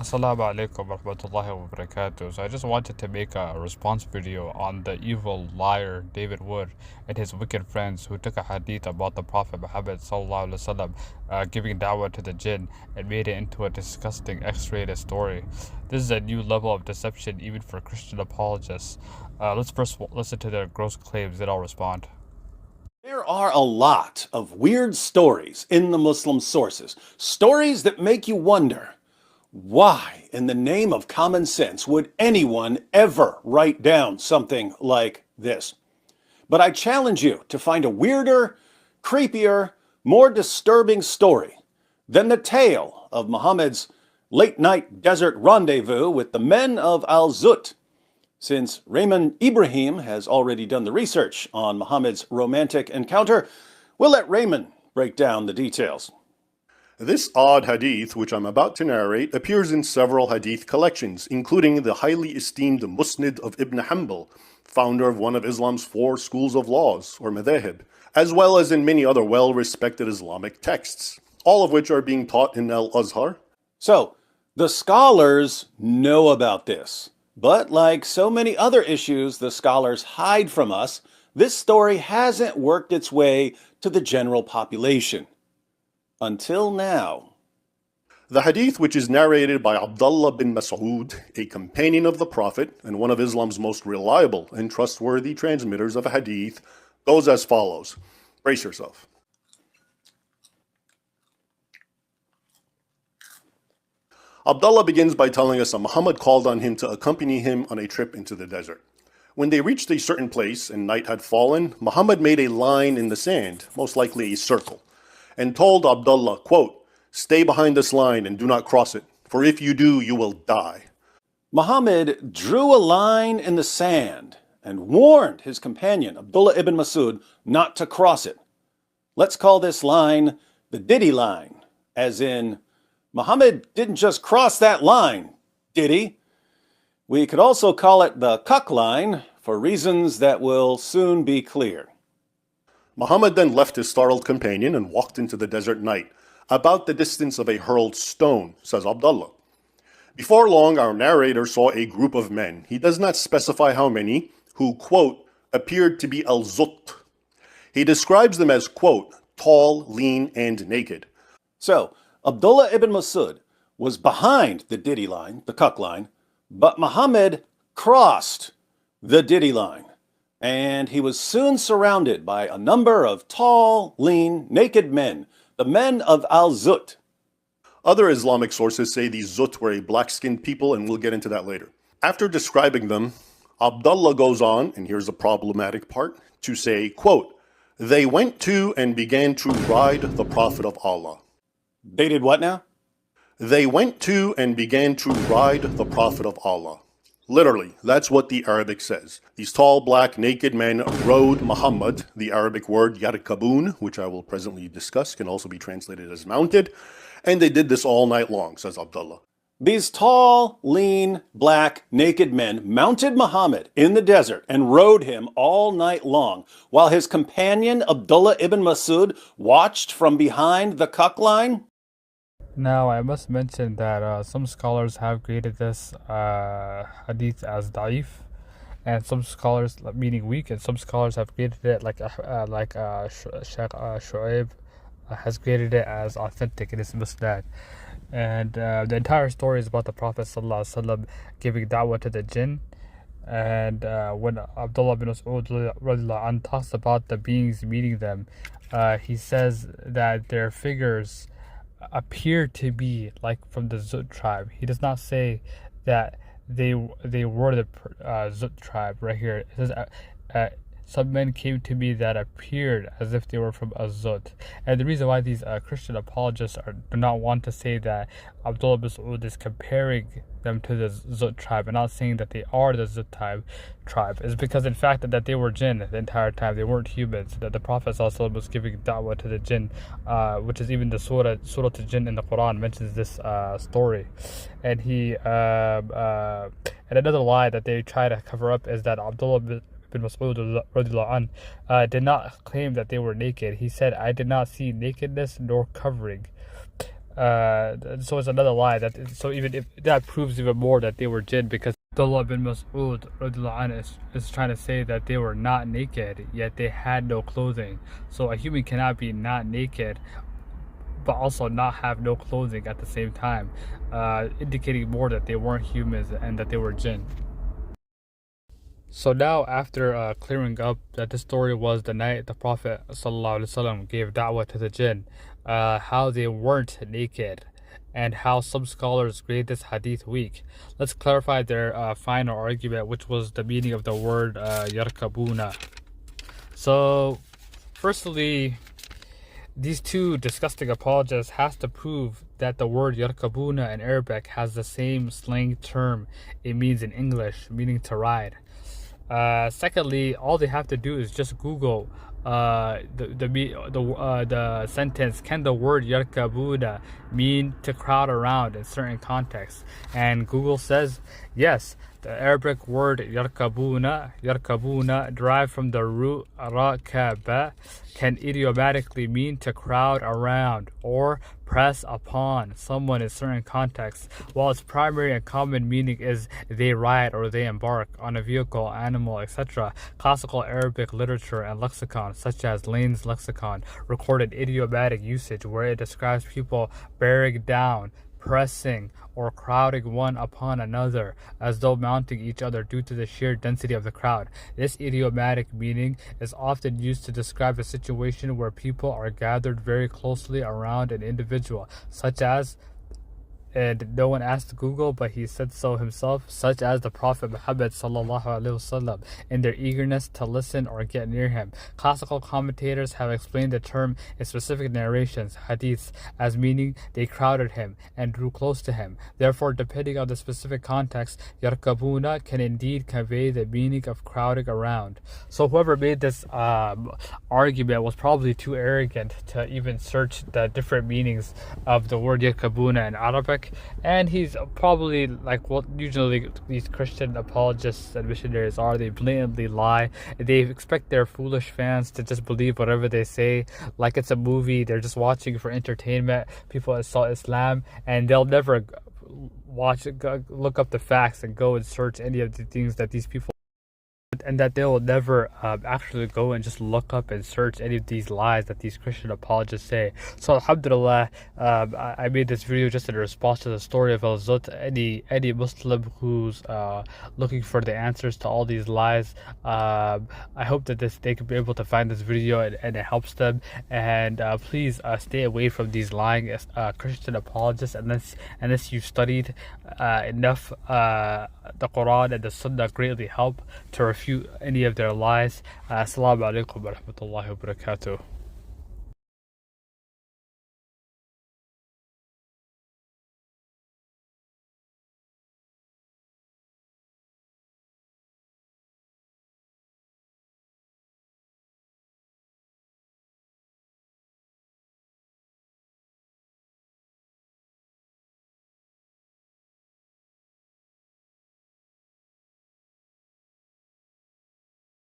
Assalamu alaikum warahmatullahi wabarakatuh. So I just wanted to make a response video on the evil liar David Wood and his wicked friends who took a hadith about the Prophet Muhammad sallallahu alaihi wasallam giving da'wah to the jinn and made it into a disgusting X-rated story. This is a new level of deception even for Christian apologists. Let's first listen to their gross claims, then I'll respond. There are a lot of weird stories in the Muslim sources, stories that make you wonder, why in the name of common sense would anyone ever write down something like this? But I challenge you to find a weirder, creepier, more disturbing story than the tale of Muhammad's late-night desert rendezvous with the men of Zutt. Since Raymond Ibrahim has already done the research on Muhammad's romantic encounter, we'll let Raymond break down the details. This odd hadith, which I'm about to narrate, appears in several hadith collections, including the highly esteemed Musnad of Ibn Hanbal, founder of one of Islam's 4 schools of laws, or madhahib, as well as in many other well-respected Islamic texts, all of which are being taught in Al-Azhar. So, the scholars know about this. But like so many other issues the scholars hide from us, this story hasn't worked its way to the general population. Until now. The hadith, which is narrated by Abdullah bin Mas'ud, a companion of the Prophet and one of Islam's most reliable and trustworthy transmitters of hadith, goes as follows. Brace yourself. Abdullah begins by telling us that Muhammad called on him to accompany him on a trip into the desert. When they reached a certain place and night had fallen, Muhammad made a line in the sand, most likely a circle, and told Abdullah, quote, "Stay behind this line and do not cross it, for if you do, you will die." Muhammad drew a line in the sand and warned his companion, Abdullah ibn Mas'ud, not to cross it. Let's call this line the Diddy line, as in, Muhammad didn't just cross that line, did he? We could also call it the cuck line for reasons that will soon be clear. Muhammad then left his startled companion and walked into the desert night, about the distance of a hurled stone, says Abdullah. Before long, our narrator saw a group of men, he does not specify how many, who, quote, appeared to be al-Zutt. He describes them as, quote, tall, lean, and naked. So, Abdullah ibn Mas'ud was behind the Diddy line, the cuck line, but Muhammad crossed the Diddy line. And he was soon surrounded by a number of tall, lean, naked men, the men of Zutt. Other Islamic sources say these Zutt were a black-skinned people, and we'll get into that later. After describing them, Abdullah goes on, and here's the problematic part, to say, quote, they went to and began to ride the Prophet of Allah. They did what now? They went to and began to ride the Prophet of Allah. Literally, that's what the Arabic says. These tall, black, naked men rode Muhammad. The Arabic word yarkabun, which I will presently discuss, can also be translated as mounted. And they did this all night long, says Abdullah. These tall, lean, black, naked men mounted Muhammad in the desert and rode him all night long, while his companion Abdullah ibn Mas'ud watched from behind the cuck line. Now, I must mention that some scholars have graded this hadith as da'if, and some scholars, meaning weak, and some scholars have graded it like Sheikh Shu'aib has graded it as authentic in his musnad. And the entire story is about the Prophet ﷺ giving da'wah to the jinn. And when Abdullah bin Mas'ud radiallahu anh talks about the beings meeting them, he says that their figures appear to be like from the Zutt tribe. He does not say that they were the Zutt tribe right here. It says some men came to me that appeared as if they were from Zutt. And the reason why these Christian apologists do not want to say that Abdullah bin Mas'ud is comparing them to the Zutt tribe and not saying that they are the Zutt tribe is because in fact that they were jinn the entire time. They weren't humans. That the Prophet ﷺ was giving da'wah to the jinn, which is even the surah al-Jinn in the Quran mentions this story. And he and another lie that they try to cover up is that Abdullah bin Mas'ud radiallahu anh, did not claim that they were naked. He said, I did not see nakedness nor covering. So it's another lie. So even if that proves even more that they were jinn, because Abdullah bin Mas'ud radiallahu anhu is trying to say that they were not naked, yet they had no clothing. So a human cannot be not naked, but also not have no clothing at the same time, indicating more that they weren't humans and that they were jinn. So now, after clearing up that this story was the night the Prophet ﷺ gave da'wah to the jinn, how they weren't naked, and how some scholars grade this hadith weak, let's clarify their final argument, which was the meaning of the word yarkabuna. So, firstly, these two disgusting apologists has to prove that the word yarkabuna in Arabic has the same slang term it means in English, meaning to ride. Secondly, all they have to do is just Google the sentence, can the word yarkabuna mean to crowd around in certain contexts? And Google says yes. The Arabic word yarkabuna, derived from the root rakaba, can idiomatically mean to crowd around or press upon someone in certain contexts, while its primary and common meaning is they ride or they embark on a vehicle, animal, etc. Classical Arabic literature and lexicon, such as Lane's lexicon, recorded idiomatic usage where it describes people bearing down, pressing, or crowding one upon another, as though mounting each other due to the sheer density of the crowd. This idiomatic meaning is often used to describe a situation where people are gathered very closely around an individual, such as, and no one asked Google, but he said so himself, such as the Prophet Muhammad ﷺ, in their eagerness to listen or get near him. Classical commentators have explained the term in specific narrations, hadiths, as meaning they crowded him and drew close to him. Therefore, depending on the specific context, yarkabuna can indeed convey the meaning of crowding around. So whoever made this argument was probably too arrogant to even search the different meanings of the word yarkabuna in Arabic. And he's probably like what usually these Christian apologists and missionaries are. They blatantly lie. They expect their foolish fans to just believe whatever they say, like it's a movie. They're just watching for entertainment. People insult Islam, and they'll never look up the facts and go and search any of the things that these people, and that they will never actually go and just look up and search any of these lies that these Christian apologists say. So alhamdulillah, I made this video just in response to the story of Zutt. Any Muslim who's looking for the answers to all these lies, I hope that they could be able to find this video and it helps them. And please stay away from these lying Christian apologists unless you've studied enough. The Quran and the Sunnah greatly help to refute any of their lies. Assalamu alaikum wa rahmatullahi wa barakatuh.